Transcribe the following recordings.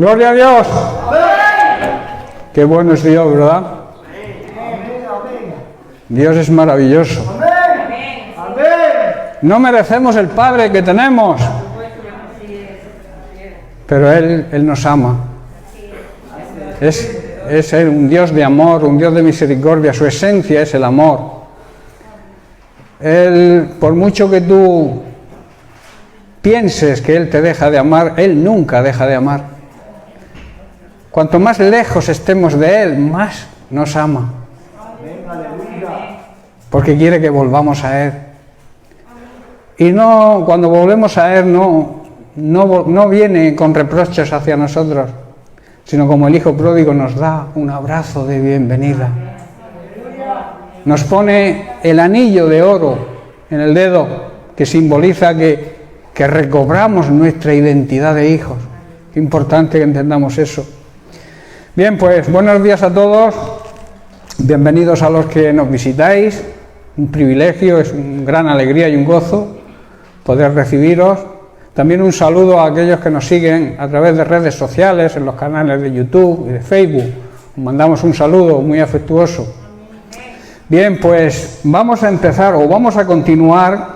Gloria a Dios. Qué bueno es Dios, ¿verdad? Dios es maravilloso. No merecemos el Padre que tenemos, pero Él nos ama. Es Él un Dios de amor, un Dios de misericordia. Su esencia es el amor. Él, por mucho que tú pienses que Él te deja de amar, Él nunca deja de amar. Cuanto más lejos estemos de Él, más nos ama. Porque quiere que volvamos a Él. Y no, cuando volvemos a Él, no viene con reproches hacia nosotros, sino como el hijo pródigo nos da un abrazo de bienvenida. Nos pone el anillo de oro en el dedo, que simboliza que recobramos nuestra identidad de hijos. Qué importante que entendamos eso. Bien, pues buenos días a todos. Bienvenidos a los que nos visitáis. Un privilegio, es una gran alegría y un gozo poder recibiros. También un saludo a aquellos que nos siguen a través de redes sociales, en los canales de YouTube y de Facebook. Os mandamos un saludo muy afectuoso. Bien, pues vamos a empezar o vamos a continuar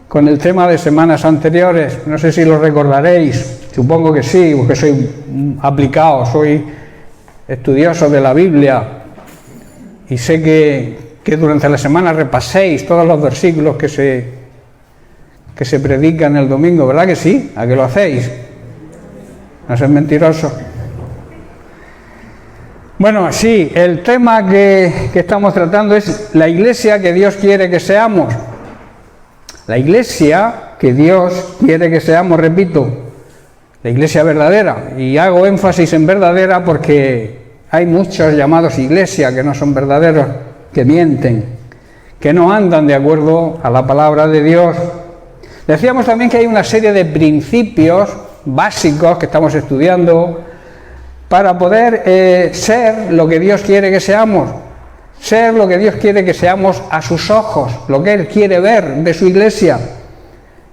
con el tema de semanas anteriores. No sé si lo recordaréis, supongo que sí, porque soy aplicado, soy estudioso de la Biblia y sé que durante la semana repaséis todos los versículos que se predican el domingo, ¿verdad que sí? ¿A qué lo hacéis? No seas mentiroso. Bueno, sí, el tema que estamos tratando es la iglesia que Dios quiere que seamos. La iglesia que Dios quiere que seamos, repito, la iglesia verdadera. Y hago énfasis en verdadera porque hay muchos llamados iglesia que no son verdaderos, que mienten, que no andan de acuerdo a la palabra de Dios. Decíamos también que hay una serie de principios básicos que estamos estudiando para poder ser lo que Dios quiere que seamos, ser lo que Dios quiere que seamos a sus ojos, lo que Él quiere ver de su iglesia.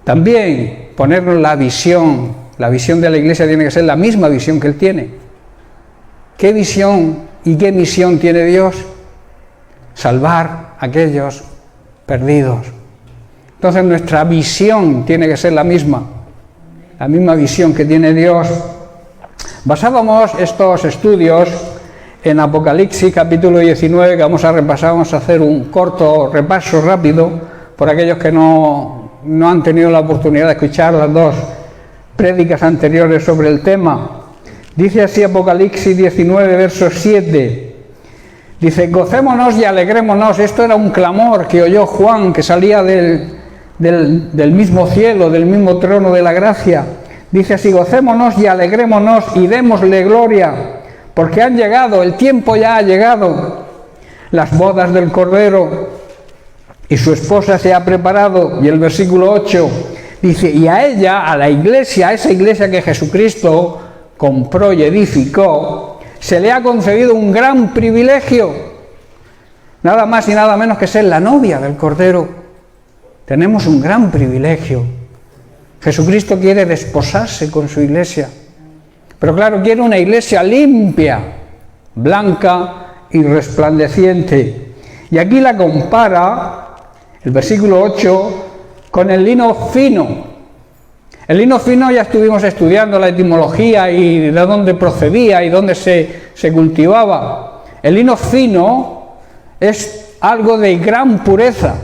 También ponernos la visión de la iglesia tiene que ser la misma visión que Él tiene. ¿Qué visión y qué misión tiene Dios? Salvar a aquellos perdidos. Entonces nuestra visión tiene que ser la misma visión que tiene Dios. Basábamos estos estudios en Apocalipsis capítulo 19, que vamos a repasar, vamos a hacer un corto repaso rápido por aquellos que no han tenido la oportunidad de escuchar las dos prédicas anteriores sobre el tema. Dice así Apocalipsis 19, verso 7. Dice: gocémonos y alegrémonos. Esto era un clamor que oyó Juan, que salía del mismo cielo, del mismo trono de la gracia. Dice así: gocémonos y alegrémonos y démosle gloria, porque han llegado, el tiempo ya ha llegado, las bodas del Cordero, y su esposa se ha preparado. Y el versículo 8 dice: y a ella, a la iglesia, a esa iglesia que Jesucristo compró y edificó, se le ha concedido un gran privilegio, nada más y nada menos que ser la novia del Cordero. Tenemos un gran privilegio. Jesucristo quiere desposarse con su iglesia, pero claro, quiere una iglesia limpia, blanca y resplandeciente. Y aquí la compara, el versículo 8, con el lino fino. El lino fino ya estuvimos estudiando la etimología y de dónde procedía y dónde se cultivaba. El lino fino es algo de gran pureza.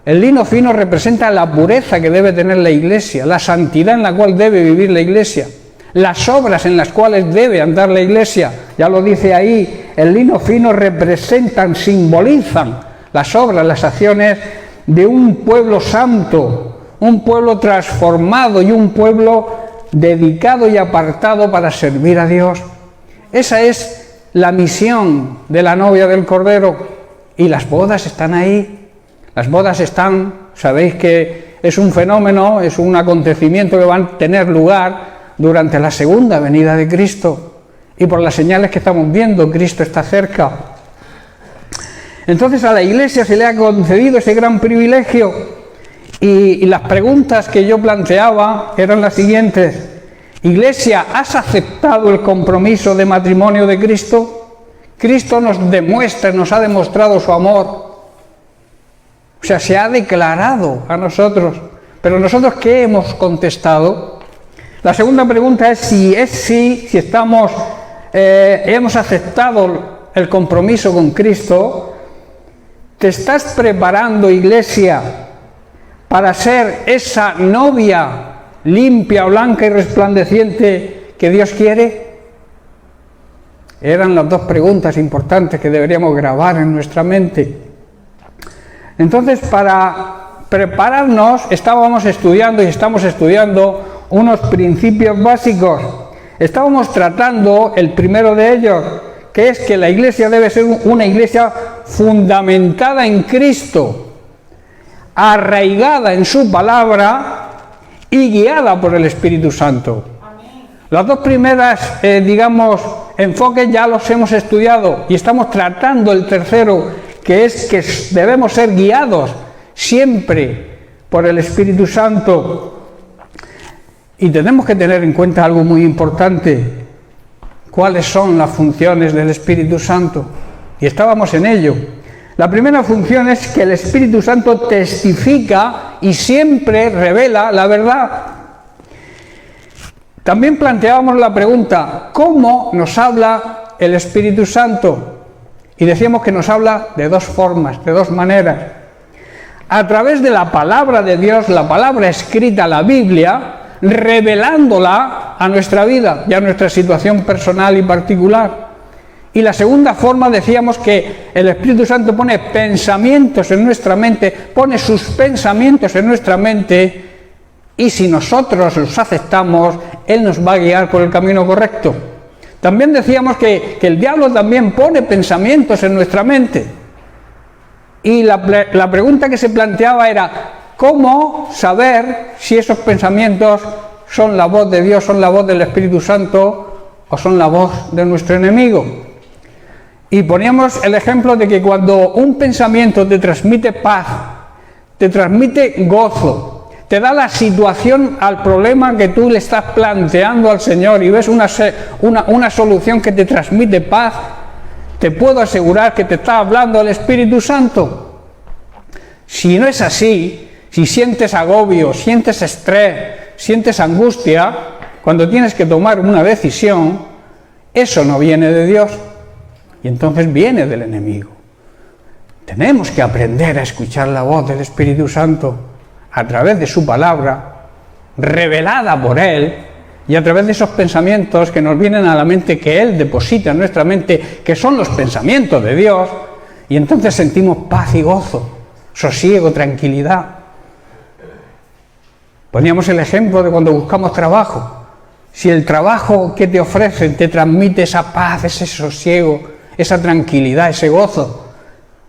El lino fino representa la pureza que debe tener la iglesia, la santidad en la cual debe vivir la iglesia, las obras en las cuales debe andar la iglesia. Ya lo dice ahí, el lino fino representan, simbolizan las obras, las acciones de un pueblo santo, un pueblo transformado y un pueblo dedicado y apartado para servir a Dios. Esa es la misión de la novia del Cordero, y las bodas están ahí. Las bodas están, sabéis que es un fenómeno, es un acontecimiento que va a tener lugar durante la segunda venida de Cristo, y por las señales que estamos viendo, Cristo está cerca. Entonces a la iglesia se le ha concedido ese gran privilegio, y las preguntas que yo planteaba eran las siguientes: Iglesia, ¿has aceptado el compromiso de matrimonio de Cristo? Cristo nos demuestra, nos ha demostrado su amor. O sea, se ha declarado a nosotros. Pero nosotros, ¿qué hemos contestado? La segunda pregunta es si hemos aceptado el compromiso con Cristo. ¿Te estás preparando, iglesia, para ser esa novia limpia, blanca y resplandeciente que Dios quiere? Eran las dos preguntas importantes que deberíamos grabar en nuestra mente. Entonces, para prepararnos, estábamos estudiando y estamos estudiando unos principios básicos. Estábamos tratando el primero de ellos, que es que la iglesia debe ser una iglesia fundamentada en Cristo, arraigada en su palabra y guiada por el Espíritu Santo. Amén. Las dos primeras, enfoques ya los hemos estudiado y estamos tratando el tercero, que es que debemos ser guiados siempre por el Espíritu Santo. Y tenemos que tener en cuenta algo muy importante: cuáles son las funciones del Espíritu Santo. Y estábamos en ello. La primera función es que el Espíritu Santo testifica y siempre revela la verdad. También planteábamos la pregunta: ¿cómo nos habla el Espíritu Santo? Y decíamos que nos habla de dos formas, de dos maneras. A través de la palabra de Dios, la palabra escrita, la Biblia, revelándola a nuestra vida y a nuestra situación personal y particular. Y la segunda forma, decíamos que el Espíritu Santo pone pensamientos en nuestra mente, pone sus pensamientos en nuestra mente, y si nosotros los aceptamos, Él nos va a guiar por el camino correcto. También decíamos que el diablo también pone pensamientos en nuestra mente. Y la pregunta que se planteaba era: ¿cómo saber si esos pensamientos son la voz de Dios, son la voz del Espíritu Santo o son la voz de nuestro enemigo? Y poníamos el ejemplo de que cuando un pensamiento te transmite paz, te transmite gozo, te da la situación al problema que tú le estás planteando al Señor y ves una solución que te transmite paz, te puedo asegurar que te está hablando el Espíritu Santo. Si no es así, si sientes agobio, sientes estrés, sientes angustia, cuando tienes que tomar una decisión, eso no viene de Dios, y entonces viene del enemigo. Tenemos que aprender a escuchar la voz del Espíritu Santo a través de su palabra, revelada por Él, y a través de esos pensamientos que nos vienen a la mente, que Él deposita en nuestra mente, que son los pensamientos de Dios, y entonces sentimos paz y gozo, sosiego, tranquilidad. Poníamos el ejemplo de cuando buscamos trabajo. Si el trabajo que te ofrecen te transmite esa paz, ese sosiego, esa tranquilidad, ese gozo,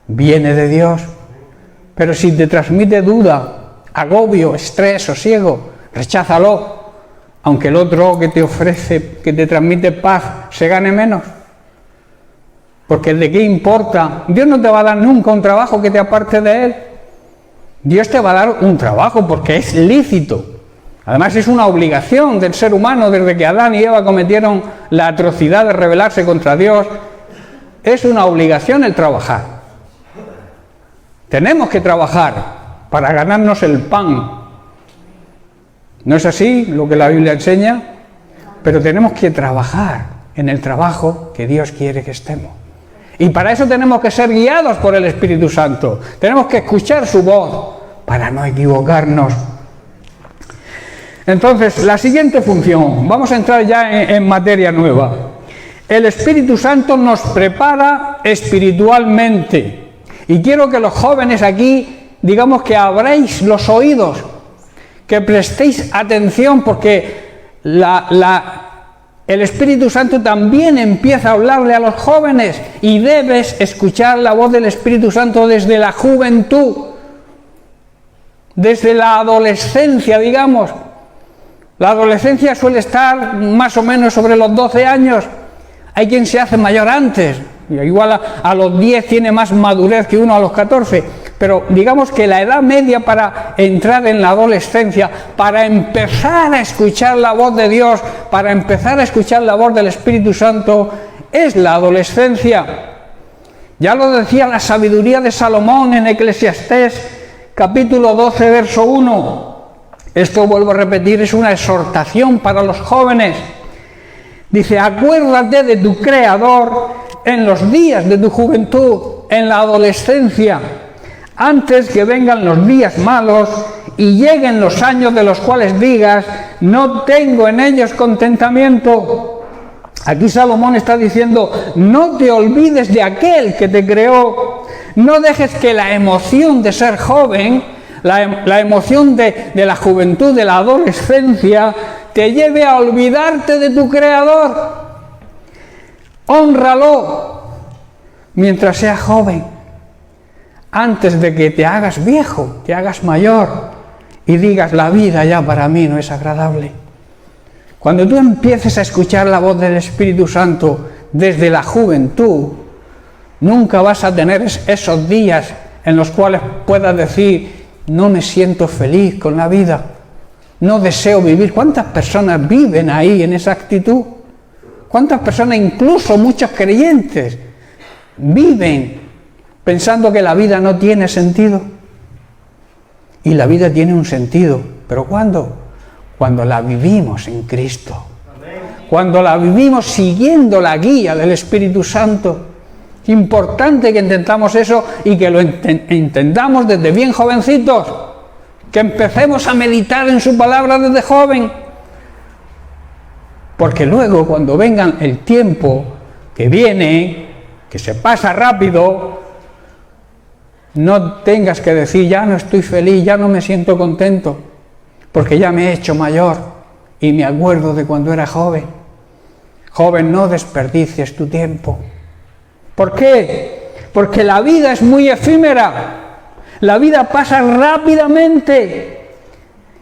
viene de Dios. Pero si te transmite duda, agobio, estrés, sosiego, recházalo, aunque el otro que te ofrece, que te transmite paz, se gane menos. Porque ¿de qué importa? Dios no te va a dar nunca un trabajo que te aparte de Él. Dios te va a dar un trabajo porque es lícito. Además es una obligación del ser humano desde que Adán y Eva cometieron la atrocidad de rebelarse contra Dios. Es una obligación el trabajar. Tenemos que trabajar para ganarnos el pan. ¿No es así lo que la Biblia enseña? Pero tenemos que trabajar en el trabajo que Dios quiere que estemos. Y para eso tenemos que ser guiados por el Espíritu Santo. Tenemos que escuchar su voz para no equivocarnos. Entonces, la siguiente función, vamos a entrar ya en materia nueva. El Espíritu Santo nos prepara espiritualmente. Y quiero que los jóvenes aquí, digamos que abráis los oídos, que prestéis atención, porque el Espíritu Santo también empieza a hablarle a los jóvenes y debes escuchar la voz del Espíritu Santo desde la juventud, desde la adolescencia, digamos. La adolescencia suele estar más o menos sobre los 12 años. Hay quien se hace mayor antes, igual a los 10 tiene más madurez que uno a los 14, pero digamos que la edad media para entrar en la adolescencia, para empezar a escuchar la voz de Dios, para empezar a escuchar la voz del Espíritu Santo, es la adolescencia. Ya lo decía la sabiduría de Salomón en Eclesiastés, capítulo 12, verso 1. Esto, vuelvo a repetir, es una exhortación para los jóvenes. Dice, acuérdate de tu Creador en los días de tu juventud, en la adolescencia, antes que vengan los días malos y lleguen los años de los cuales digas, no tengo en ellos contentamiento. Aquí Salomón está diciendo, no te olvides de aquel que te creó, no dejes que la emoción de ser joven, la emoción de la juventud, de la adolescencia, te lleve a olvidarte de tu Creador. Hónralo mientras seas joven, antes de que te hagas viejo, te hagas mayor y digas, la vida ya para mí no es agradable. Cuando tú empieces a escuchar la voz del Espíritu Santo desde la juventud, nunca vas a tener esos días en los cuales puedas decir, no me siento feliz con la vida, no deseo vivir. ¿Cuántas personas viven ahí en esa actitud? ¿Cuántas personas, incluso muchos creyentes, viven pensando que la vida no tiene sentido? Y la vida tiene un sentido, ¿pero cuándo? Cuando la vivimos en Cristo, cuando la vivimos siguiendo la guía del Espíritu Santo. Es importante que intentamos eso y que lo intentamos desde bien jovencitos, que empecemos a meditar en su palabra desde joven, porque luego cuando vengan el tiempo que viene, que se pasa rápido, no tengas que decir, ya no estoy feliz, ya no me siento contento, porque ya me he hecho mayor y me acuerdo de cuando era joven. Joven, no desperdicies tu tiempo. ¿Por qué? Porque la vida es muy efímera, la vida pasa rápidamente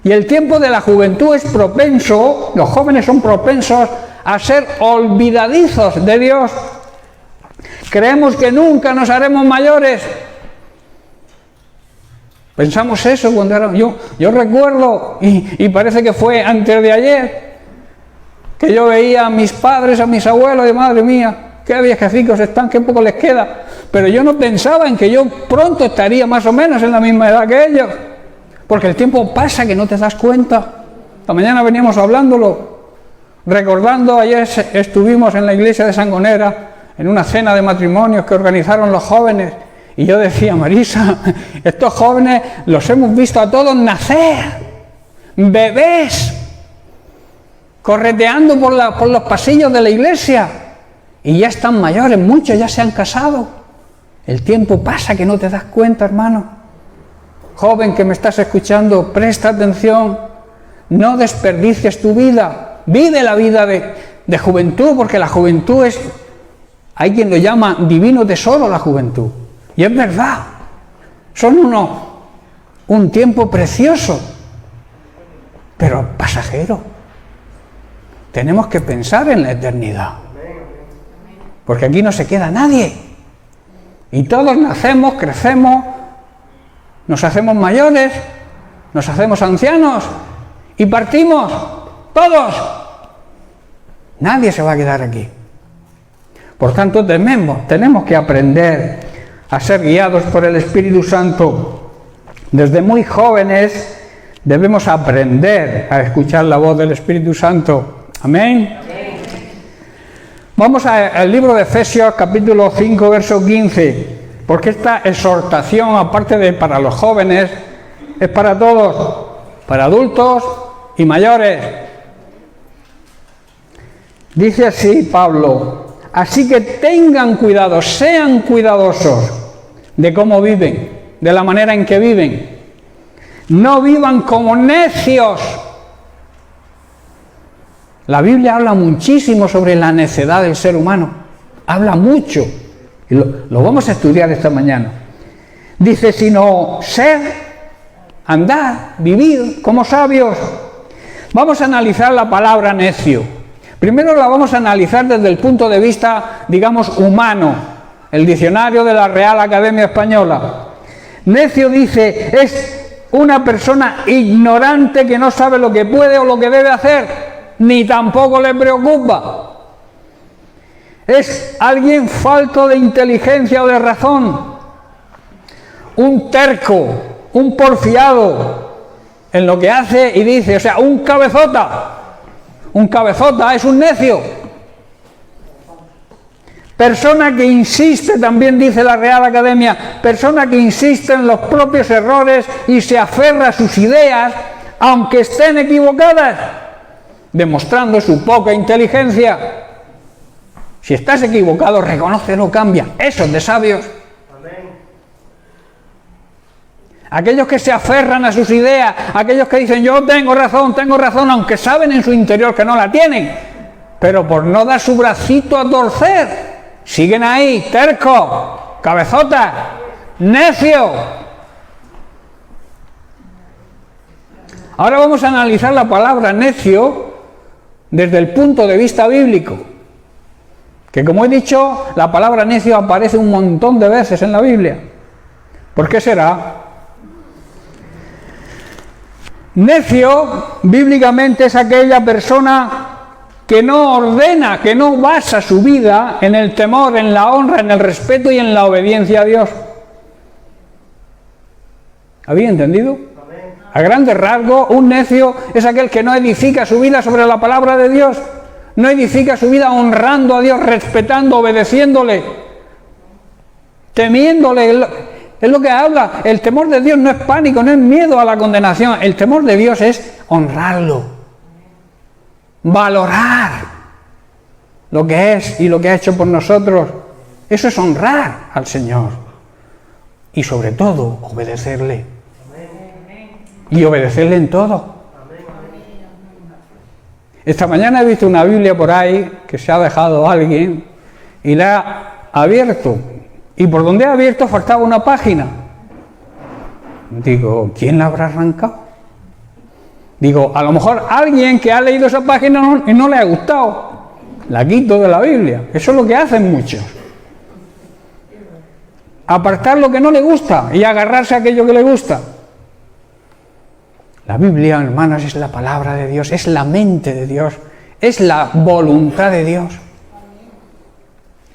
y el tiempo de la juventud es propenso, los jóvenes son propensos a ser olvidadizos de Dios. Creemos que nunca nos haremos mayores. Pensamos eso cuando era... Yo recuerdo, y parece que fue antes de ayer, que yo veía a mis padres, a mis abuelos, y madre mía, qué viejecitos están, qué poco les queda. Pero yo no pensaba en que yo pronto estaría más o menos en la misma edad que ellos. Porque el tiempo pasa que no te das cuenta. Esta mañana veníamos hablándolo, recordando, ayer estuvimos en la iglesia de Sangonera, en una cena de matrimonios que organizaron los jóvenes. Y yo decía, Marisa, estos jóvenes los hemos visto a todos nacer, bebés, correteando por los pasillos de la iglesia. Y ya están mayores, muchos ya se han casado. El tiempo pasa que no te das cuenta, hermano. Joven que me estás escuchando, presta atención, no desperdicies tu vida, vive la vida de juventud, porque la juventud es, hay quien lo llama divino tesoro, la juventud. Y es verdad, son un tiempo precioso, pero pasajero. Tenemos que pensar en la eternidad. Porque aquí no se queda nadie. Y todos nacemos, crecemos, nos hacemos mayores, nos hacemos ancianos y partimos, todos. Nadie se va a quedar aquí. Por tanto, tenemos que aprender a ser guiados por el Espíritu Santo. Desde muy jóvenes debemos aprender a escuchar la voz del Espíritu Santo. Amén. Vamos al libro de Efesios, capítulo 5, verso 15, porque esta exhortación, aparte de para los jóvenes, es para todos, para adultos y mayores. Dice así Pablo, así que tengan cuidado, sean cuidadosos de cómo viven, de la manera en que viven. No vivan como necios. La Biblia habla muchísimo sobre la necedad del ser humano. Habla mucho. Y lo vamos a estudiar esta mañana. Dice, sino ser, andar, vivir como sabios. Vamos a analizar la palabra necio. Primero la vamos a analizar desde el punto de vista, digamos, humano. El diccionario de la Real Academia Española. Necio dice, es una persona ignorante que no sabe lo que puede o lo que debe hacer, ni tampoco le preocupa. Es alguien falto de inteligencia o de razón, un terco, un porfiado en lo que hace y dice, o sea, un cabezota. Un cabezota es un necio. Persona que insiste, también dice la Real Academia, persona que insiste en los propios errores y se aferra a sus ideas, aunque estén equivocadas, demostrando su poca inteligencia. Si estás equivocado, reconócelo, cambia. Eso es de sabios. Aquellos que se aferran a sus ideas, aquellos que dicen yo tengo razón, aunque saben en su interior que no la tienen, pero por no dar su bracito a torcer, siguen ahí, tercos, cabezotas, necios. Ahora vamos a analizar la palabra necio desde el punto de vista bíblico, que como he dicho, la palabra necio aparece un montón de veces en la Biblia. ¿Por qué será? Necio, bíblicamente, es aquella persona que no ordena, que no basa su vida en el temor, en la honra, en el respeto y en la obediencia a Dios. ¿Habéis entendido? A grandes rasgos, un necio es aquel que no edifica su vida sobre la palabra de Dios, no edifica su vida honrando a Dios, respetando, obedeciéndole, temiéndole. Es lo que habla. El temor de Dios no es pánico, no es miedo a la condenación. El temor de Dios es honrarlo, valorar lo que es y lo que ha hecho por nosotros. Eso es honrar al Señor y sobre todo obedecerle. Y obedecerle en todo. Esta mañana he visto una Biblia por ahí que se ha dejado alguien y la ha abierto. Y por donde ha abierto faltaba una página. Digo, ¿quién la habrá arrancado? Digo, a lo mejor alguien que ha leído esa página y no le ha gustado. La quito de la Biblia. Eso es lo que hacen muchos. Apartar lo que no le gusta y agarrarse a aquello que le gusta. La Biblia, hermanos, es la palabra de Dios, es la mente de Dios, es la voluntad de Dios.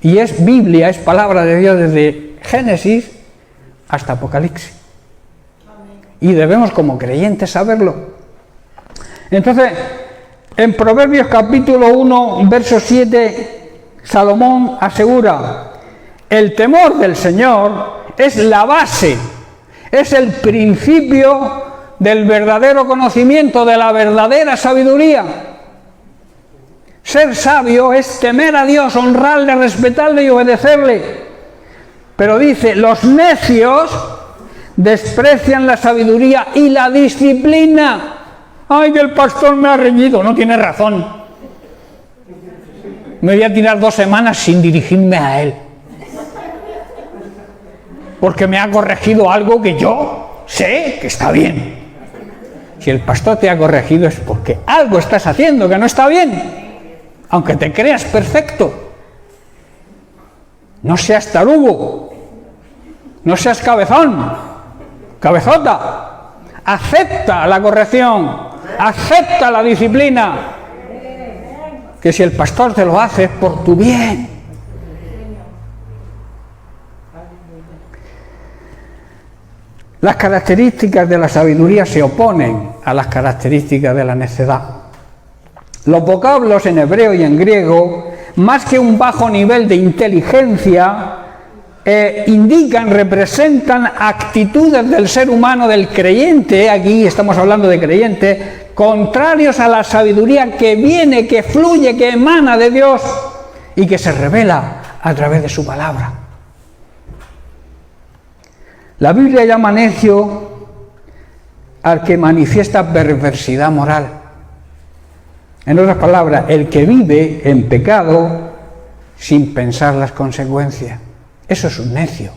Y es Biblia, es palabra de Dios desde Génesis hasta Apocalipsis. Y debemos como creyentes saberlo. Entonces, en Proverbios capítulo 1, verso 7, Salomón asegura, el temor del Señor es la base, es el principio del verdadero conocimiento, de la verdadera sabiduría. Ser sabio es temer a Dios, honrarle, respetarle y obedecerle. Pero dice, los necios desprecian la sabiduría y la disciplina. ¡Ay, que el pastor me ha reñido! No tiene razón. Me voy a tirar 2 semanas sin dirigirme a él. Porque me ha corregido algo que yo sé que está bien. Si el pastor te ha corregido es porque algo estás haciendo que no está bien. Aunque te creas perfecto, no seas tarugo, no seas cabezón, cabezota, acepta la corrección, acepta la disciplina, que si el pastor te lo hace es por tu bien. Las características de la sabiduría se oponen a las características de la necedad. Los vocablos en hebreo y en griego, más que un bajo nivel de inteligencia, indican, representan actitudes del ser humano, del creyente, aquí estamos hablando de creyente, contrarios a la sabiduría que viene, que fluye, que emana de Dios y que se revela a través de su palabra. La Biblia llama necio al que manifiesta perversidad moral. En otras palabras, el que vive en pecado sin pensar las consecuencias. Eso es un necio.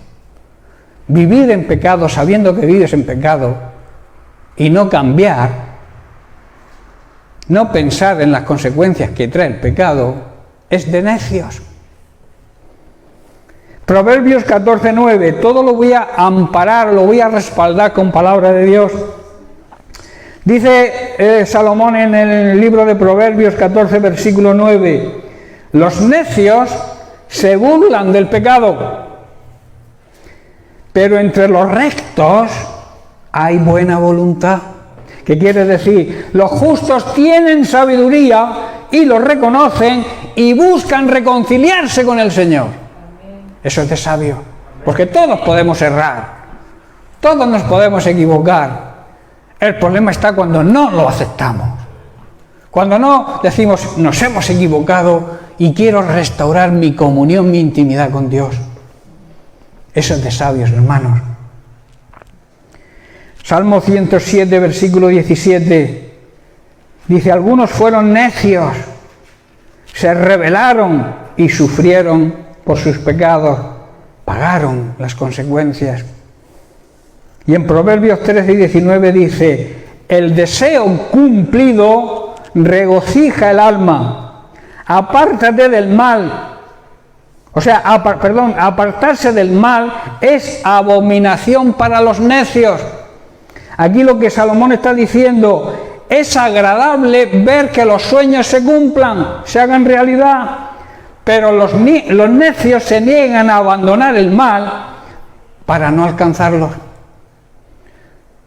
Vivir en pecado sabiendo que vives en pecado y no cambiar, no pensar en las consecuencias que trae el pecado, es de necios. Proverbios 14:9, todo lo voy a amparar, lo voy a respaldar con palabra de Dios. Dice Salomón en el libro de Proverbios 14, versículo 9, los necios se burlan del pecado, pero entre los rectos hay buena voluntad. ¿Qué quiere decir? Los justos tienen sabiduría y lo reconocen y buscan reconciliarse con el Señor. Eso es de sabio, porque todos podemos errar, todos nos podemos equivocar. El problema está cuando no lo aceptamos, cuando no decimos nos hemos equivocado y quiero restaurar mi comunión, mi intimidad con Dios. Eso es de sabios, hermanos. Salmo 107, versículo 17, dice, algunos fueron necios, se rebelaron y sufrieron por sus pecados, pagaron las consecuencias. Y en Proverbios 13 y 19 dice, el deseo cumplido regocija el alma, apártate del mal. O sea, apartarse del mal es abominación para los necios. Aquí lo que Salomón está diciendo, es agradable ver que los sueños se cumplan, se hagan realidad, pero los necios se niegan a abandonar el mal para no alcanzarlos.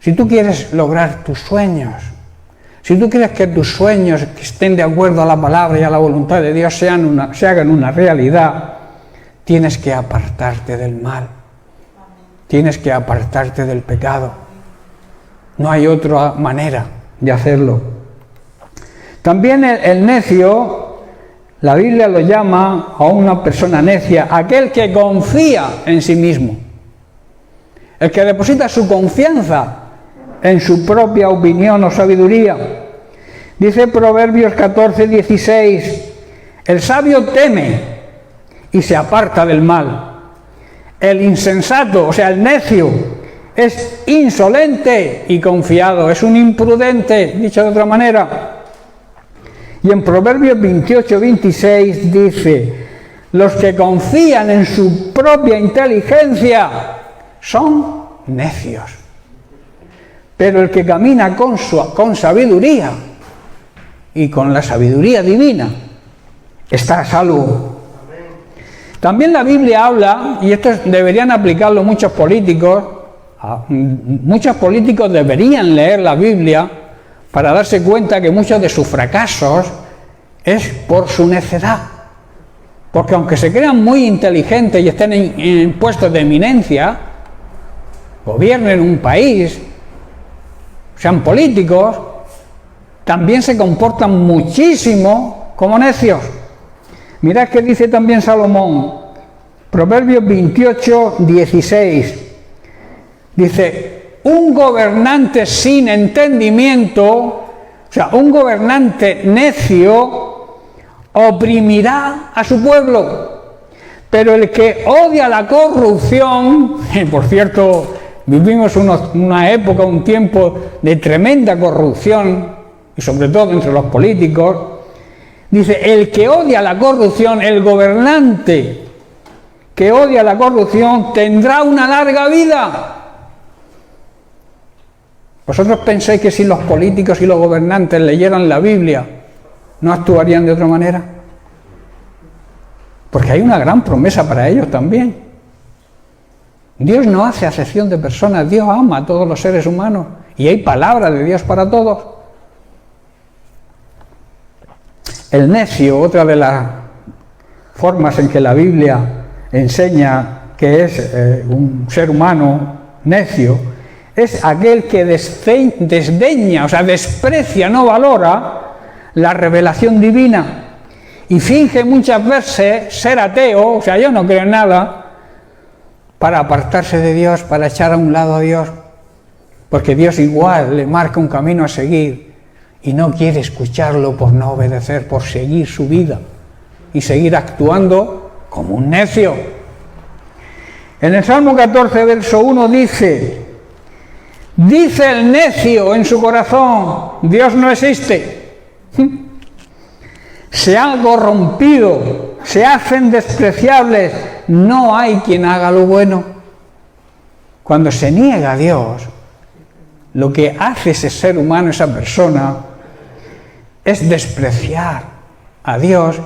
Si tú quieres lograr tus sueños, si tú quieres que tus sueños que estén de acuerdo a la palabra y a la voluntad de Dios se hagan una realidad, tienes que apartarte del mal, tienes que apartarte del pecado. No hay otra manera de hacerlo. También el necio, la Biblia lo llama a una persona necia, aquel que confía en sí mismo, el que deposita su confianza en su propia opinión o sabiduría. Dice Proverbios 14, 16, el sabio teme y se aparta del mal. El insensato, o sea, el necio, es insolente y confiado, es un imprudente, dicho de otra manera. Y en Proverbios 28, 26 dice, los que confían en su propia inteligencia son necios, pero el que camina con sabiduría y con la sabiduría divina está a salvo. También la Biblia habla, y esto deberían aplicarlo muchos políticos deberían leer la Biblia para darse cuenta que muchos de sus fracasos es por su necedad. Porque aunque se crean muy inteligentes y estén en puestos de eminencia, gobiernen un país, sean políticos, también se comportan muchísimo como necios. Mirad que dice también Salomón, Proverbios 28, 16. Dice, un gobernante sin entendimiento, o sea, un gobernante necio, oprimirá a su pueblo, pero el que odia la corrupción, por cierto, vivimos una época, un tiempo de tremenda corrupción, y sobre todo entre los políticos, dice, el que odia la corrupción, el gobernante que odia la corrupción, tendrá una larga vida. ¿Vosotros pensáis que si los políticos y los gobernantes leyeran la Biblia, no actuarían de otra manera? Porque hay una gran promesa para ellos también. Dios no hace acepción de personas, Dios ama a todos los seres humanos y hay palabra de Dios para todos. El necio, otra de las formas en que la Biblia enseña que es un ser humano necio, es aquel que desdeña, o sea, desprecia, no valora la revelación divina y finge muchas veces ser ateo, o sea, yo no creo en nada, para apartarse de Dios, para echar a un lado a Dios, porque Dios igual le marca un camino a seguir y no quiere escucharlo por no obedecer, por seguir su vida y seguir actuando como un necio. En el Salmo 14, verso 1 dice el necio en su corazón, Dios no existe. Se ha corrompido se hacen despreciables, no hay quien haga lo bueno. Cuando se niega a Dios, lo que hace ese ser humano, esa persona, es despreciar a Dios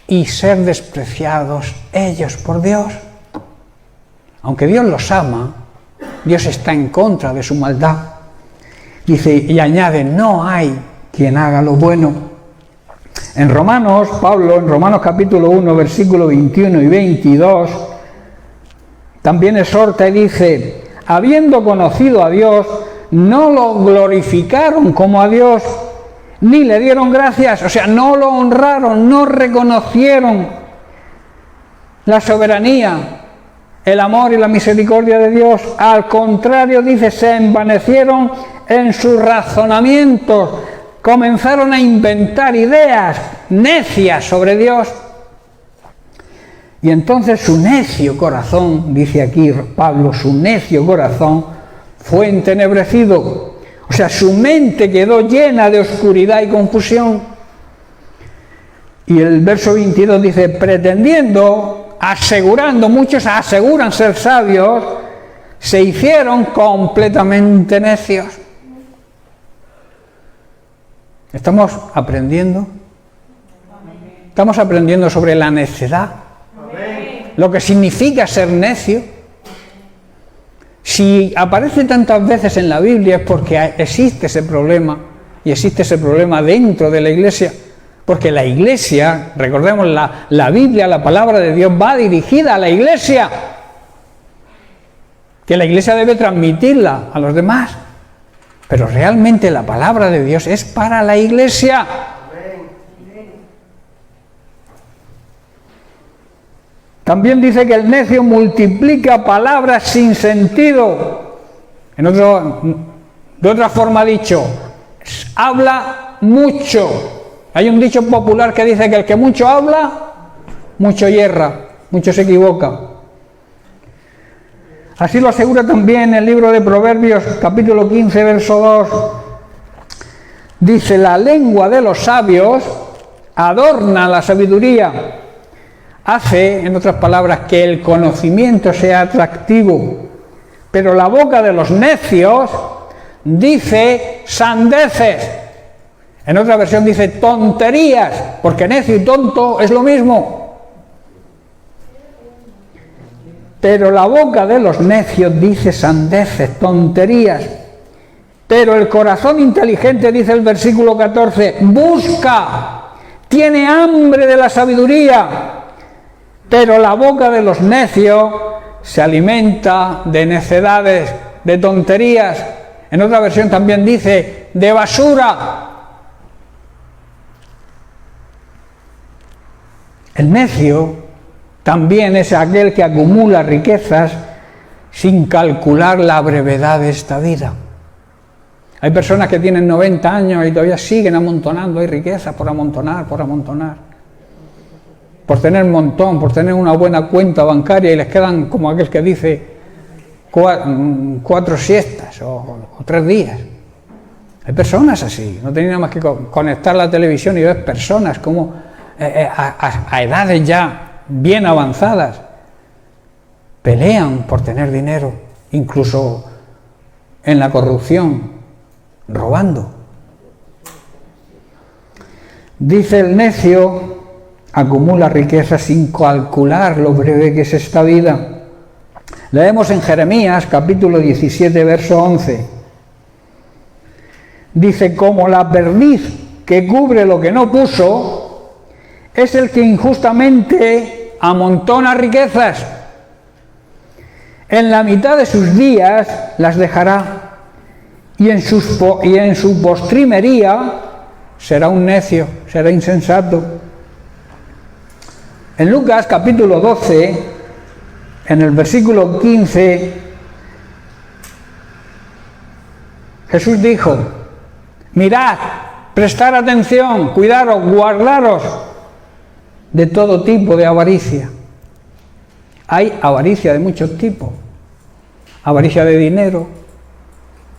y ser despreciados ellos por Dios. Aunque Dios los ama, Dios está en contra de su maldad. Dice y añade, no hay quien haga lo bueno. En Romanos, Pablo, en Romanos capítulo 1, versículo 21 y 22, también exhorta y dice, habiendo conocido a Dios, no lo glorificaron como a Dios, ni le dieron gracias, o sea, no lo honraron, no reconocieron la soberanía, el amor y la misericordia de Dios. Al contrario, dice, se envanecieron en sus razonamientos, comenzaron a inventar ideas necias sobre Dios. Y entonces su necio corazón, dice aquí Pablo, su necio corazón fue entenebrecido. O sea, su mente quedó llena de oscuridad y confusión. Y el verso 22 dice, pretendiendo, asegurando, muchos aseguran ser sabios, se hicieron completamente necios. ¿Estamos aprendiendo? Estamos aprendiendo sobre la necedad, lo que significa ser necio. Si aparece tantas veces en la Biblia es porque existe ese problema, y existe ese problema dentro de la Iglesia, porque la Iglesia, recordemos, la Biblia, la palabra de Dios va dirigida a la Iglesia, que la Iglesia debe transmitirla a los demás, pero realmente la palabra de Dios es para la Iglesia. También dice que el necio multiplica palabras sin sentido. De otra forma dicho, habla mucho. Hay un dicho popular que dice que el que mucho habla, mucho yerra, mucho se equivoca. Así lo asegura también el libro de Proverbios, capítulo 15, verso 2. Dice, la lengua de los sabios adorna la sabiduría. Hace, en otras palabras, que el conocimiento sea atractivo, pero la boca de los necios dice sandeces. En otra versión dice tonterías, porque necio y tonto es lo mismo. Pero la boca de los necios dice sandeces, tonterías. Pero el corazón inteligente, dice el versículo 14, busca, tiene hambre de la sabiduría. Pero la boca de los necios se alimenta de necedades, de tonterías. En otra versión también dice, de basura. El necio también es aquel que acumula riquezas sin calcular la brevedad de esta vida. Hay personas que tienen 90 años y todavía siguen amontonando, hay riquezas por amontonar, por tener un montón, por tener una buena cuenta bancaria y les quedan, como aquel que dice, 4 siestas o 3 días. Hay personas así, no tienen nada más que conectar la televisión y ver personas como a edades ya bien avanzadas pelean por tener dinero, incluso en la corrupción, robando. Dice el necio, acumula riqueza sin calcular lo breve que es esta vida. Leemos en Jeremías capítulo 17 verso 11. Dice, como la perdiz que cubre lo que no puso, es el que injustamente amontona riquezas. En la mitad de sus días las dejará, y en su postrimería será un necio, será insensato. En Lucas capítulo 12, en el versículo 15, Jesús dijo, mirad, prestar atención, cuidaros, guardaros de todo tipo de avaricia. Hay avaricia de muchos tipos. Avaricia de dinero,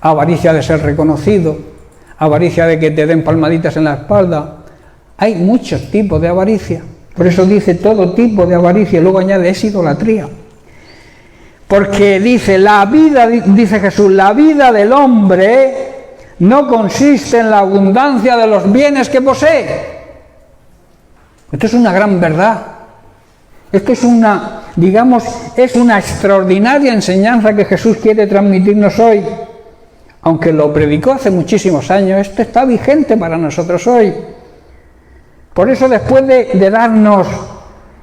avaricia de ser reconocido, avaricia de que te den palmaditas en la espalda. Hay muchos tipos de avaricia. Por eso dice todo tipo de avaricia, y luego añade, es idolatría. Porque dice, la vida, dice Jesús, la vida del hombre no consiste en la abundancia de los bienes que posee. Esto es una gran verdad. Esto es una, digamos, es una extraordinaria enseñanza que Jesús quiere transmitirnos hoy. Aunque lo predicó hace muchísimos años, esto está vigente para nosotros hoy. Por eso, después de darnos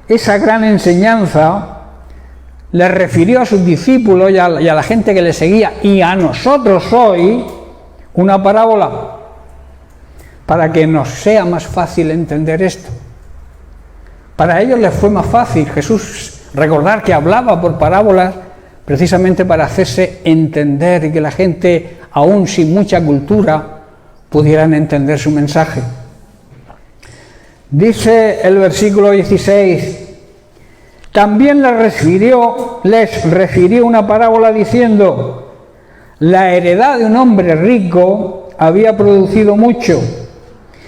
esa gran enseñanza, le refirió a sus discípulos y a la gente que le seguía y a nosotros hoy una parábola para que nos sea más fácil entender esto. Para ellos les fue más fácil Jesús recordar que hablaba por parábolas precisamente para hacerse entender y que la gente, aún sin mucha cultura, pudieran entender su mensaje. Dice el versículo 16, también les refirió una parábola diciendo, la heredad de un hombre rico había producido mucho,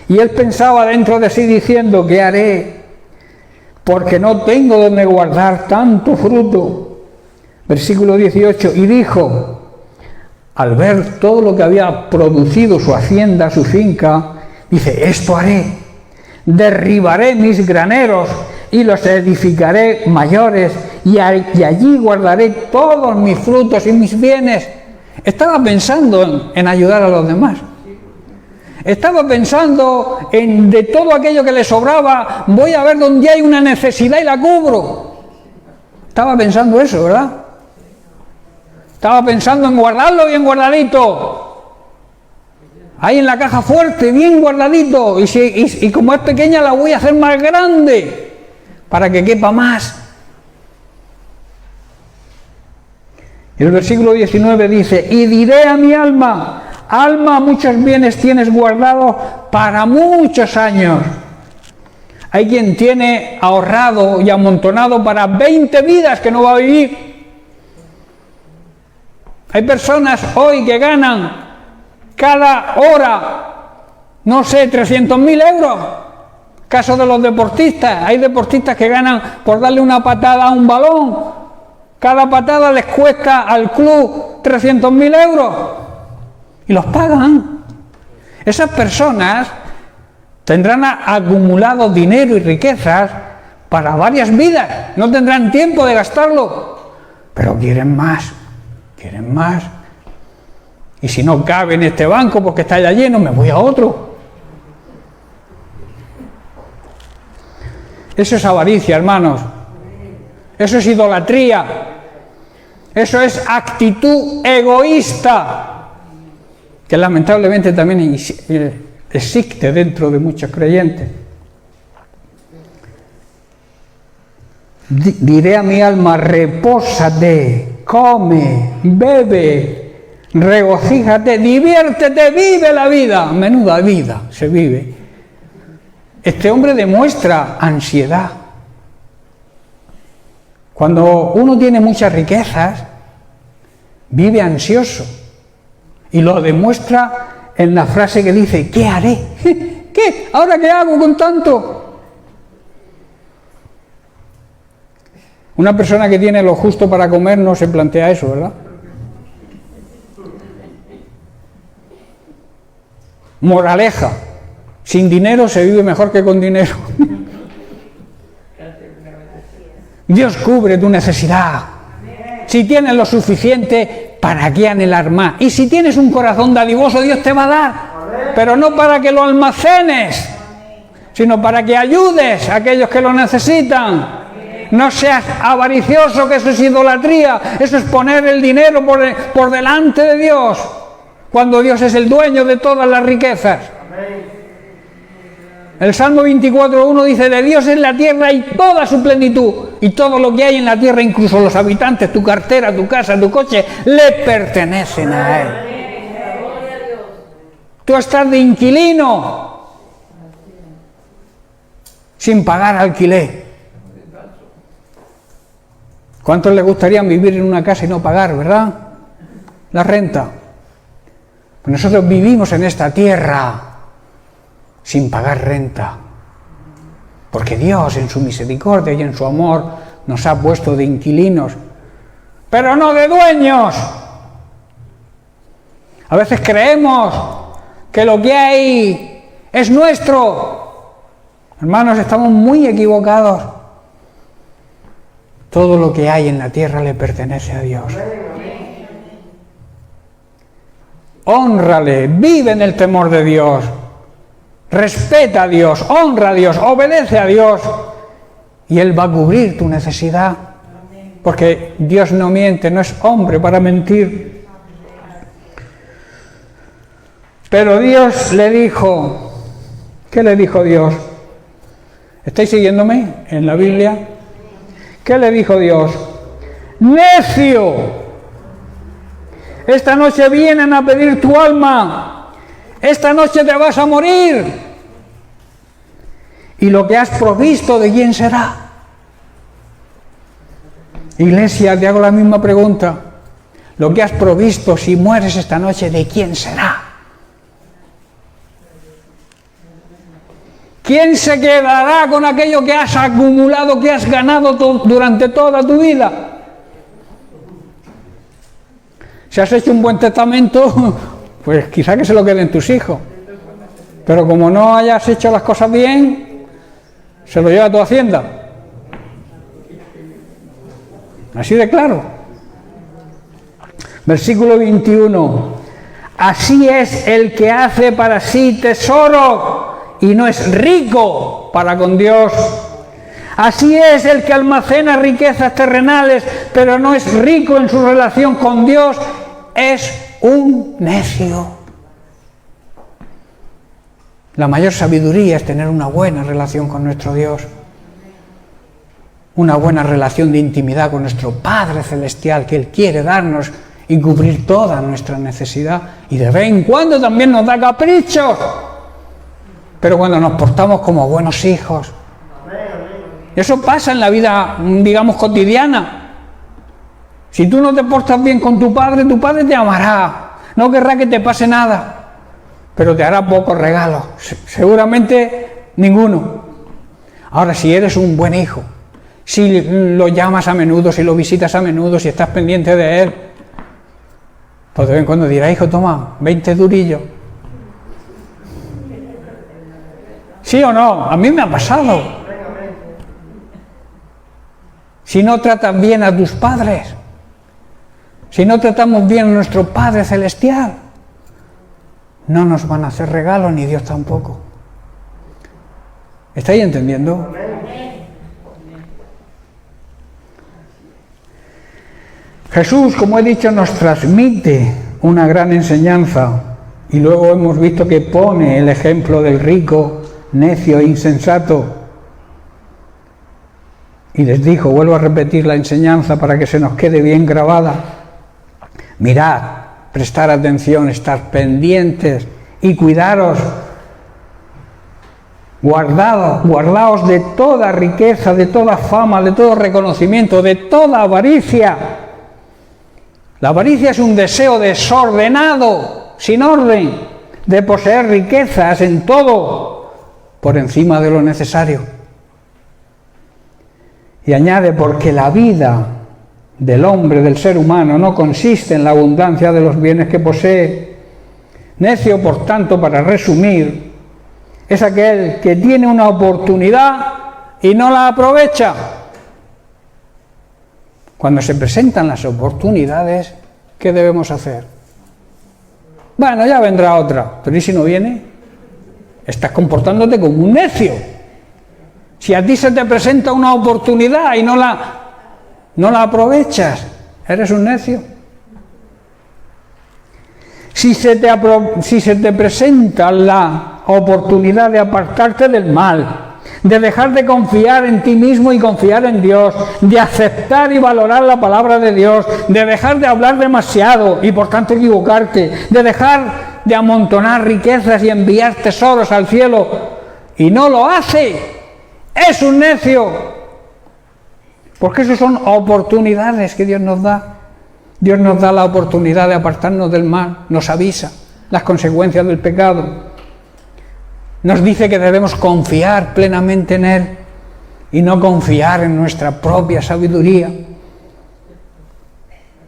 y él pensaba dentro de sí diciendo, ¿qué haré? Porque no tengo donde guardar tanto fruto. Versículo 18, y dijo, al ver todo lo que había producido su hacienda, su finca, dice, esto haré, derribaré mis graneros y los edificaré mayores, y allí guardaré todos mis frutos y mis bienes. Estaba pensando en ayudar a los demás. Estaba pensando en de todo aquello que le sobraba, voy a ver dónde hay una necesidad y la cubro. Estaba pensando eso, ¿verdad? Estaba pensando en guardarlo bien guardadito. Ahí en la caja fuerte, bien guardadito. Y como es pequeña la voy a hacer más grande para que quepa más. El versículo 19 dice, y diré a mi alma, alma, muchos bienes tienes guardados para muchos años. Hay quien tiene ahorrado y amontonado para 20 vidas que no va a vivir. Hay personas hoy que ganan cada hora, no sé, 300.000 euros. Caso de los deportistas, hay deportistas que ganan por darle una patada a un balón. Cada patada les cuesta al club 300.000 euros. Y los pagan. Esas personas tendrán acumulado dinero y riquezas para varias vidas. No tendrán tiempo de gastarlo. Pero quieren más. Quieren más. Y si no cabe en este banco porque está ya lleno, me voy a otro. Eso es avaricia, hermanos. Eso es idolatría. Eso es actitud egoísta, que lamentablemente también existe dentro de muchos creyentes. Diré a mi alma, repósate, come, bebe, regocíjate, diviértete, vive la vida. Menuda vida se vive. Este hombre demuestra ansiedad. Cuando uno tiene muchas riquezas, vive ansioso. Y lo demuestra en la frase que dice, ¿qué haré? ¿Qué? ¿Ahora qué hago con tanto? Una persona que tiene lo justo para comer no se plantea eso, ¿verdad? Moraleja. Sin dinero se vive mejor que con dinero. Dios cubre tu necesidad. Si tienes lo suficiente, ¿para qué anhelar más? Y si tienes un corazón dadivoso, Dios te va a dar. Pero no para que lo almacenes, sino para que ayudes a aquellos que lo necesitan. No seas avaricioso, que eso es idolatría. Eso es poner el dinero por delante de Dios, cuando Dios es el dueño de todas las riquezas. El Salmo 24.1 dice, de Dios es la tierra y toda su plenitud, y todo lo que hay en la tierra, incluso los habitantes, tu cartera, tu casa, tu coche, le pertenecen a Él. Tú estás de inquilino, sin pagar alquiler. ¿Cuántos les gustaría vivir en una casa y no pagar, verdad? La renta. Pues nosotros vivimos en esta tierra sin pagar renta. Porque Dios en su misericordia y en su amor nos ha puesto de inquilinos, pero no de dueños. A veces creemos que lo que hay es nuestro. Hermanos, estamos muy equivocados. Todo lo que hay en la tierra le pertenece a Dios. Hónrale, vive en el temor de Dios, respeta a Dios, honra a Dios, obedece a Dios, y Él va a cubrir tu necesidad, porque Dios no miente, no es hombre para mentir. Pero Dios le dijo, ¿qué le dijo Dios? ¿Estáis siguiéndome en la Biblia? ¿Qué le dijo Dios? ¡Necio! Esta noche vienen a pedir tu alma. Esta noche te vas a morir. ¿Y lo que has provisto de quién será? Iglesia, te hago la misma pregunta. Lo que has provisto si mueres esta noche, ¿de quién será? ¿Quién se quedará con aquello que has acumulado, que has ganado durante toda tu vida? Si has hecho un buen testamento, pues quizá que se lo queden tus hijos. Pero como no hayas hecho las cosas bien, se lo lleva tu hacienda. Así de claro. Versículo 21. Así es el que hace para sí tesoro y no es rico para con Dios. Así es el que almacena riquezas terrenales, pero no es rico en su relación con Dios. Es un necio. La mayor sabiduría es tener una buena relación con nuestro Dios, una buena relación de intimidad con nuestro Padre Celestial, que Él quiere darnos y cubrir toda nuestra necesidad, y de vez en cuando también nos da caprichos, pero cuando nos portamos como buenos hijos. Eso pasa en la vida, digamos, cotidiana. Si tú no te portas bien con tu padre te amará, no querrá que te pase nada, pero te hará pocos regalos, seguramente ninguno. Ahora, si eres un buen hijo, si lo llamas a menudo, si lo visitas a menudo, si estás pendiente de él, pues de vez en cuando dirá, hijo, toma, 20 durillos. ¿Sí o no? A mí me ha pasado. Si no tratas bien a tus padres, si no tratamos bien a nuestro Padre Celestial, no nos van a hacer regalos, ni Dios tampoco. ¿Estáis entendiendo? Jesús, como he dicho, nos transmite una gran enseñanza, y luego hemos visto que pone el ejemplo del rico, necio e insensato. Y les dijo, vuelvo a repetir la enseñanza para que se nos quede bien grabada. Mirad, prestar atención, estar pendientes y cuidaros. Guardaos de toda riqueza, de toda fama, de todo reconocimiento, de toda avaricia. La avaricia es un deseo desordenado, sin orden, de poseer riquezas en todo, por encima de lo necesario. Y añade, porque la vida del hombre, del ser humano, no consiste en la abundancia de los bienes que posee. Necio, por tanto, para resumir, es aquel que tiene una oportunidad y no la aprovecha. Cuando se presentan las oportunidades, ¿qué debemos hacer? Bueno, ya vendrá otra, pero ¿y si no viene? Estás comportándote como un necio. Si a ti se te presenta una oportunidad y no la aprovechas, eres un necio. Si se te presenta la oportunidad de apartarte del mal, de dejar de confiar en ti mismo y confiar en Dios, de aceptar y valorar la palabra de Dios, de dejar de hablar demasiado y por tanto equivocarte, de dejar de amontonar riquezas y enviar tesoros al cielo, y no lo hace, es un necio. Porque esas son oportunidades que Dios nos da. Dios nos da la oportunidad de apartarnos del mal, nos avisa las consecuencias del pecado. Nos dice que debemos confiar plenamente en Él. y no confiar en nuestra propia sabiduría.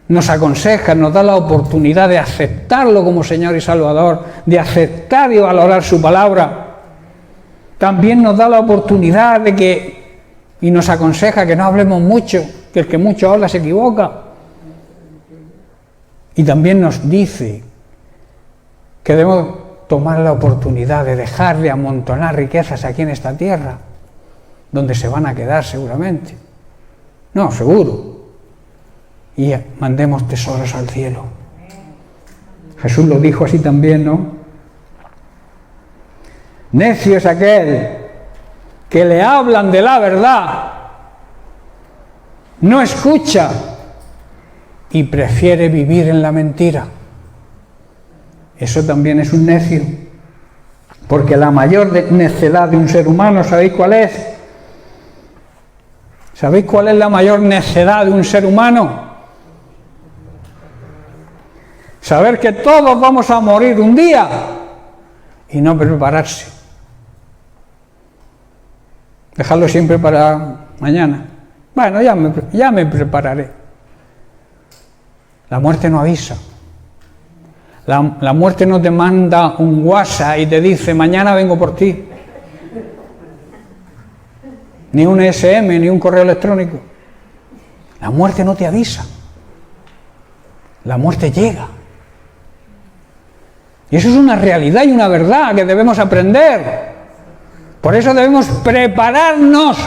Nos aconseja, nos da la oportunidad de aceptarlo como Señor y Salvador, de aceptar y valorar su palabra. También nos da la oportunidad y nos aconseja que no hablemos mucho, que el que mucho habla se equivoca. Y también nos dice que debemos tomar la oportunidad de dejar de amontonar riquezas aquí en esta tierra, donde se van a quedar seguramente. No, seguro. Y mandemos tesoros al cielo. Jesús lo dijo así también, ¿no? Necio es aquel que le hablan de la verdad, no escucha y prefiere vivir en la mentira. Eso también es un necio, porque la mayor necedad de un ser humano, ¿sabéis cuál es? ¿Sabéis cuál es la mayor necedad de un ser humano? Saber que todos vamos a morir un día y no prepararse. Dejarlo siempre para mañana. Bueno, ya me prepararé. La muerte no avisa. La muerte no te manda un WhatsApp y te dice, mañana vengo por ti. Ni un SM, ni un correo electrónico. La muerte no te avisa. La muerte llega. Y eso es una realidad y una verdad que debemos aprender. Por eso debemos prepararnos,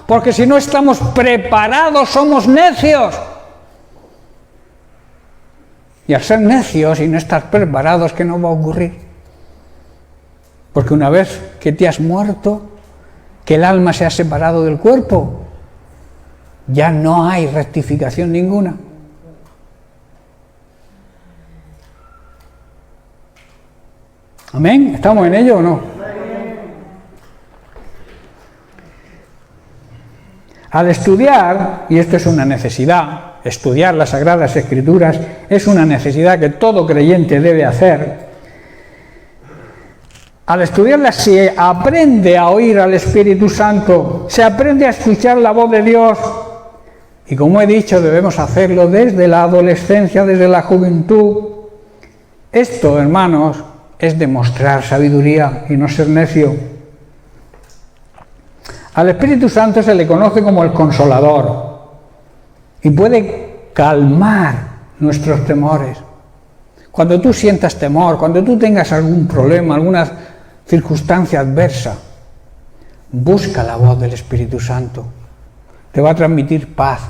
porque si no estamos preparados somos necios. Y al ser necios y no estar preparados, ¿qué nos va a ocurrir? Porque una vez que te has muerto, que el alma se ha separado del cuerpo, ya no hay rectificación ninguna. ¿Amén? ¿Estamos en ello o no? Al estudiar, y esto es una necesidad, estudiar las Sagradas Escrituras es una necesidad que todo creyente debe hacer. Al estudiarlas se aprende a oír al Espíritu Santo, se aprende a escuchar la voz de Dios. Y como he dicho, debemos hacerlo desde la adolescencia, desde la juventud. Esto, hermanos, es demostrar sabiduría y no ser necio. Al Espíritu Santo se le conoce como el Consolador y puede calmar nuestros temores. Cuando tú sientas temor, cuando tú tengas algún problema, alguna circunstancia adversa, busca la voz del Espíritu Santo. Te va a transmitir paz,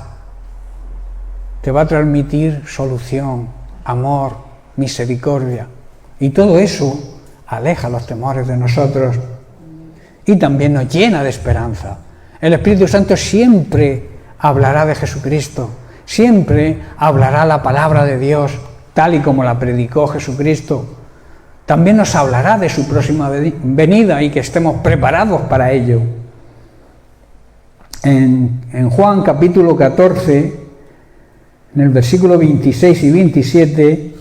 te va a transmitir solución, amor, misericordia. Y todo eso aleja los temores de nosotros y también nos llena de esperanza. El Espíritu Santo siempre hablará de Jesucristo, siempre hablará la palabra de Dios tal y como la predicó Jesucristo. También nos hablará de su próxima venida y que estemos preparados para ello. En Juan capítulo 14, en el versículo 26 y 27,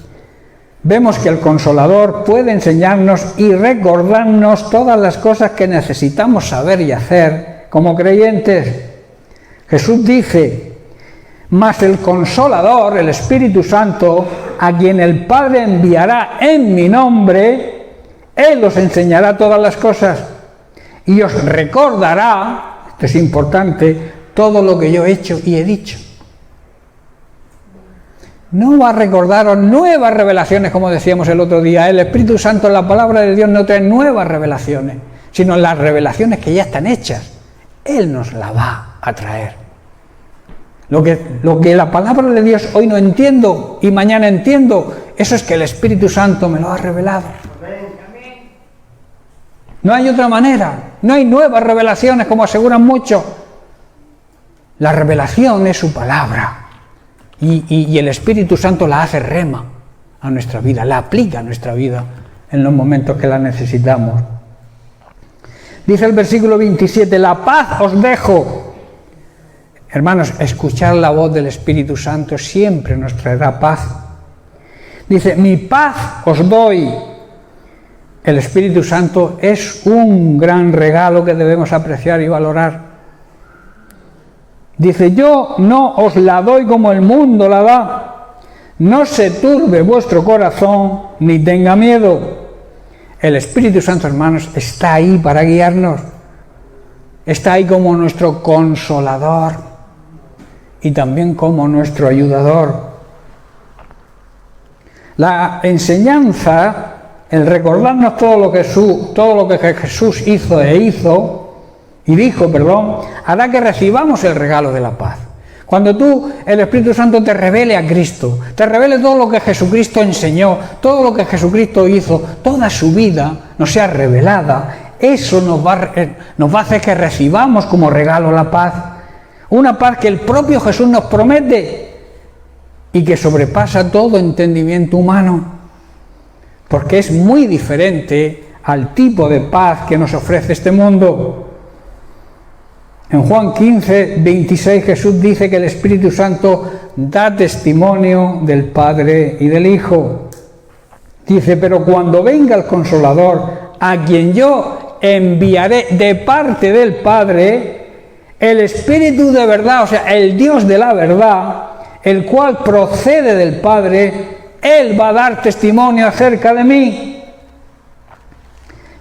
vemos que el Consolador puede enseñarnos y recordarnos todas las cosas que necesitamos saber y hacer como creyentes. Jesús dice, mas el Consolador, el Espíritu Santo, a quien el Padre enviará en mi nombre, Él os enseñará todas las cosas y os recordará, esto es importante, todo lo que yo he hecho y he dicho. No va a recordaros nuevas revelaciones, como decíamos el otro día. El Espíritu Santo en la palabra de Dios no trae nuevas revelaciones, sino las revelaciones que ya están hechas. Él nos la va a traer. Lo que la palabra de Dios hoy no entiendo y mañana entiendo, eso es que el Espíritu Santo me lo ha revelado. No hay otra manera, no hay nuevas revelaciones como aseguran muchos. La revelación es su palabra. Y el Espíritu Santo la hace rema a nuestra vida, la aplica a nuestra vida en los momentos que la necesitamos. Dice el versículo 27, la paz os dejo. Hermanos, escuchar la voz del Espíritu Santo siempre nos traerá paz. Dice, mi paz os doy. El Espíritu Santo es un gran regalo que debemos apreciar y valorar. Dice, yo no os la doy como el mundo la da. No se turbe vuestro corazón ni tenga miedo. El Espíritu Santo, hermanos, está ahí para guiarnos. Está ahí como nuestro consolador y también como nuestro ayudador. La enseñanza, el recordarnos todo lo que Jesús hizo y dijo, hará que recibamos el regalo de la paz. Cuando el Espíritu Santo te revele a Cristo, te revele todo lo que Jesucristo enseñó, todo lo que Jesucristo hizo, toda su vida nos sea revelada, eso nos va a hacer que recibamos como regalo la paz. Una paz que el propio Jesús nos promete y que sobrepasa todo entendimiento humano, porque es muy diferente al tipo de paz que nos ofrece este mundo. En Juan 15, 26 Jesús dice que el Espíritu Santo da testimonio del Padre y del Hijo. Dice, pero cuando venga el Consolador, a quien yo enviaré de parte del Padre, el Espíritu de verdad, o sea, el Dios de la verdad, el cual procede del Padre, Él va a dar testimonio acerca de mí.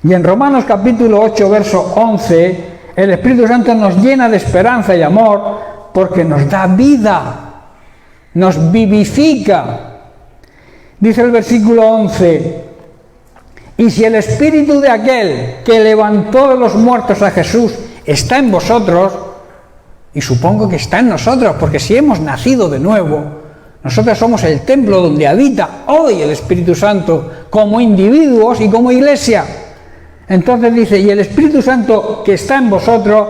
Y en Romanos capítulo 8, verso 11, el Espíritu Santo nos llena de esperanza y amor porque nos da vida, nos vivifica. Dice el versículo 11, y si el Espíritu de aquel que levantó de los muertos a Jesús está en vosotros, y supongo que está en nosotros, porque si hemos nacido de nuevo, nosotros somos el templo donde habita hoy el Espíritu Santo, como individuos y como iglesia. Entonces dice, y el Espíritu Santo que está en vosotros,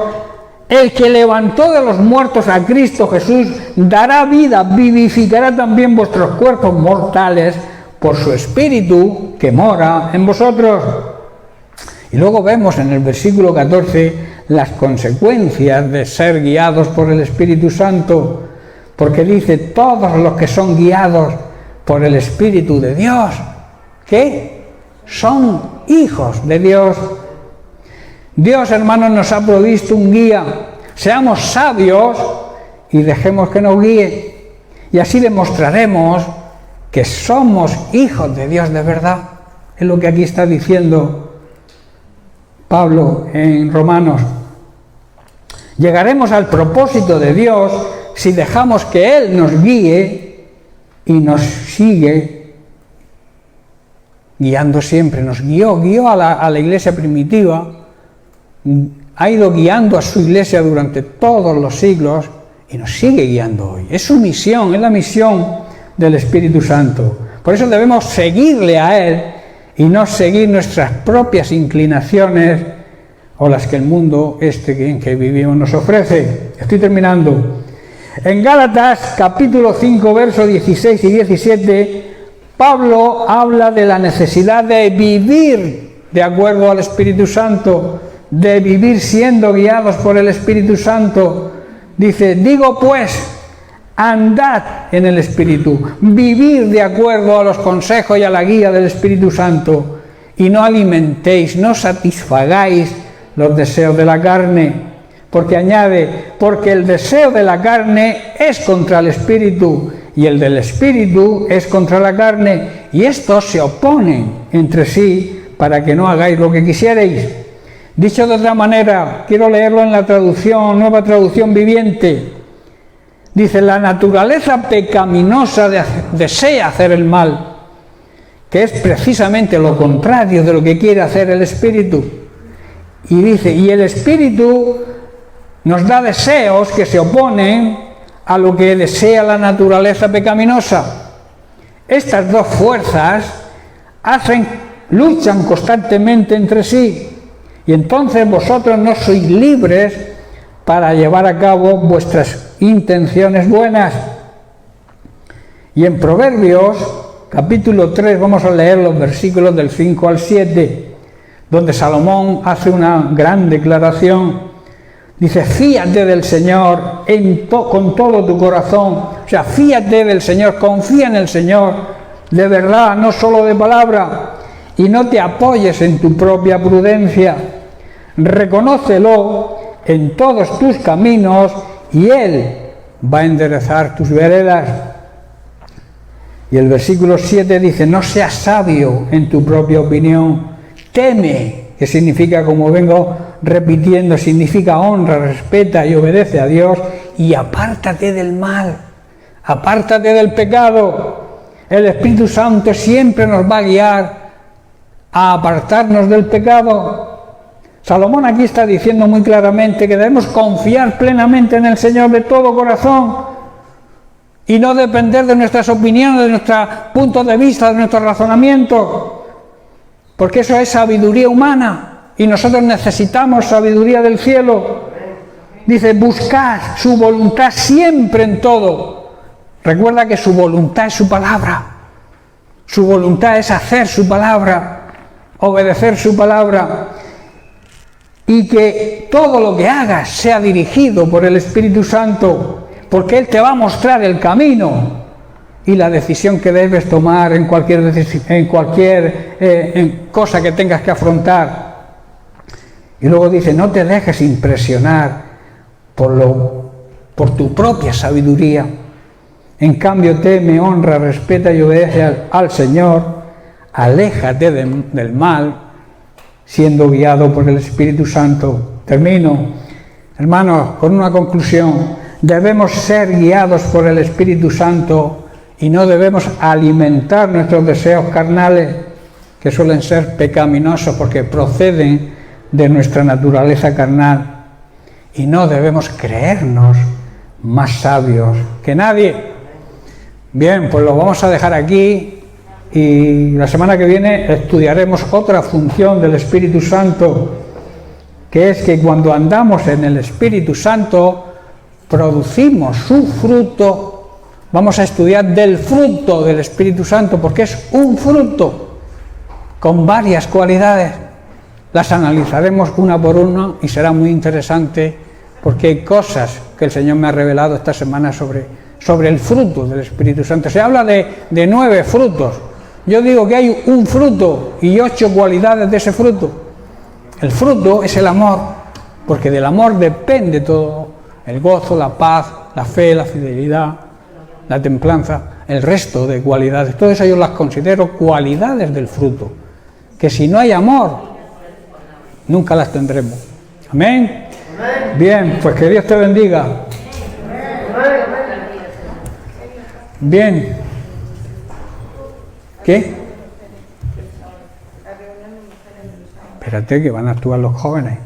el que levantó de los muertos a Cristo Jesús, dará vida, vivificará también vuestros cuerpos mortales por su Espíritu que mora en vosotros. Y luego vemos en el versículo 14 las consecuencias de ser guiados por el Espíritu Santo, porque dice, todos los que son guiados por el Espíritu de Dios, ¿qué? Son hijos de Dios. Dios, hermanos, nos ha provisto un guía. Seamos sabios y dejemos que nos guíe. Y así demostraremos que somos hijos de Dios de verdad. Es lo que aquí está diciendo Pablo en Romanos. Llegaremos al propósito de Dios si dejamos que Él nos guíe y nos sigue guiando siempre. Nos guió a la iglesia primitiva, ha ido guiando a su iglesia durante todos los siglos y nos sigue guiando hoy. Es su misión, es la misión del Espíritu Santo. Por eso debemos seguirle a Él y no seguir nuestras propias inclinaciones o las que el mundo en que vivimos nos ofrece. Estoy terminando. En Gálatas capítulo 5, versos 16 y 17, Pablo habla de la necesidad de vivir de acuerdo al Espíritu Santo, de vivir siendo guiados por el Espíritu Santo. Dice, digo pues, andad en el Espíritu, vivir de acuerdo a los consejos y a la guía del Espíritu Santo, y no alimentéis, no satisfagáis los deseos de la carne. Porque añade, porque el deseo de la carne es contra el Espíritu, y el del Espíritu es contra la carne, y estos se oponen entre sí para que no hagáis lo que quisierais. Dicho de otra manera, quiero leerlo en la Nueva Traducción Viviente. Dice, la naturaleza pecaminosa desea hacer el mal, que es precisamente lo contrario de lo que quiere hacer el Espíritu. Y dice, y el Espíritu nos da deseos que se oponen a lo que desea la naturaleza pecaminosa. Estas dos fuerzas luchan constantemente entre sí, y entonces vosotros no sois libres para llevar a cabo vuestras intenciones buenas. Y en Proverbios capítulo 3 vamos a leer los versículos del 5 al 7, donde Salomón hace una gran declaración. Dice, fíate del Señor con todo tu corazón. O sea, fíate del Señor, confía en el Señor, de verdad, no solo de palabra, y no te apoyes en tu propia prudencia. Reconócelo en todos tus caminos y Él va a enderezar tus veredas. Y el versículo 7 dice, no seas sabio en tu propia opinión, teme, que significa, como vengo repitiendo, significa honra, respeta y obedece a Dios, y apártate del mal, apártate del pecado. El Espíritu Santo siempre nos va a guiar a apartarnos del pecado. Salomón aquí está diciendo muy claramente que debemos confiar plenamente en el Señor de todo corazón y no depender de nuestras opiniones, de nuestros puntos de vista, de nuestro razonamiento, porque eso es sabiduría humana y nosotros necesitamos sabiduría del cielo. Dice, buscad su voluntad siempre en todo. Recuerda que su voluntad es su palabra, su voluntad es hacer su palabra, obedecer su palabra, y que todo lo que hagas sea dirigido por el Espíritu Santo, porque Él te va a mostrar el camino y la decisión que debes tomar en cualquier cosa que tengas que afrontar. Y luego dice, no te dejes impresionar por tu propia sabiduría. En cambio, teme, honra, respeta y obedece al Señor. Aléjate del mal, siendo guiado por el Espíritu Santo. Termino, hermanos, con una conclusión. Debemos ser guiados por el Espíritu Santo y no debemos alimentar nuestros deseos carnales, que suelen ser pecaminosos porque proceden de nuestra naturaleza carnal. Y no debemos creernos más sabios que nadie. Bien, pues lo vamos a dejar aquí y la semana que viene estudiaremos otra función del Espíritu Santo, que es que cuando andamos en el Espíritu Santo producimos su fruto. Vamos a estudiar del fruto del Espíritu Santo, porque es un fruto con varias cualidades. Las analizaremos una por una y será muy interesante, porque hay cosas que el Señor me ha revelado esta semana sobre el fruto del Espíritu Santo. Se habla de 9 frutos. Yo digo que hay un fruto y 8 cualidades de ese fruto. El fruto es el amor, porque del amor depende todo. El gozo, la paz, la fe, la fidelidad, la templanza, el resto de cualidades. Todas ellas yo las considero cualidades del fruto, que si no hay amor, nunca las tendremos. ¿Amén? Bien, pues que Dios te bendiga. Bien. ¿Qué? Espérate que van a actuar los jóvenes.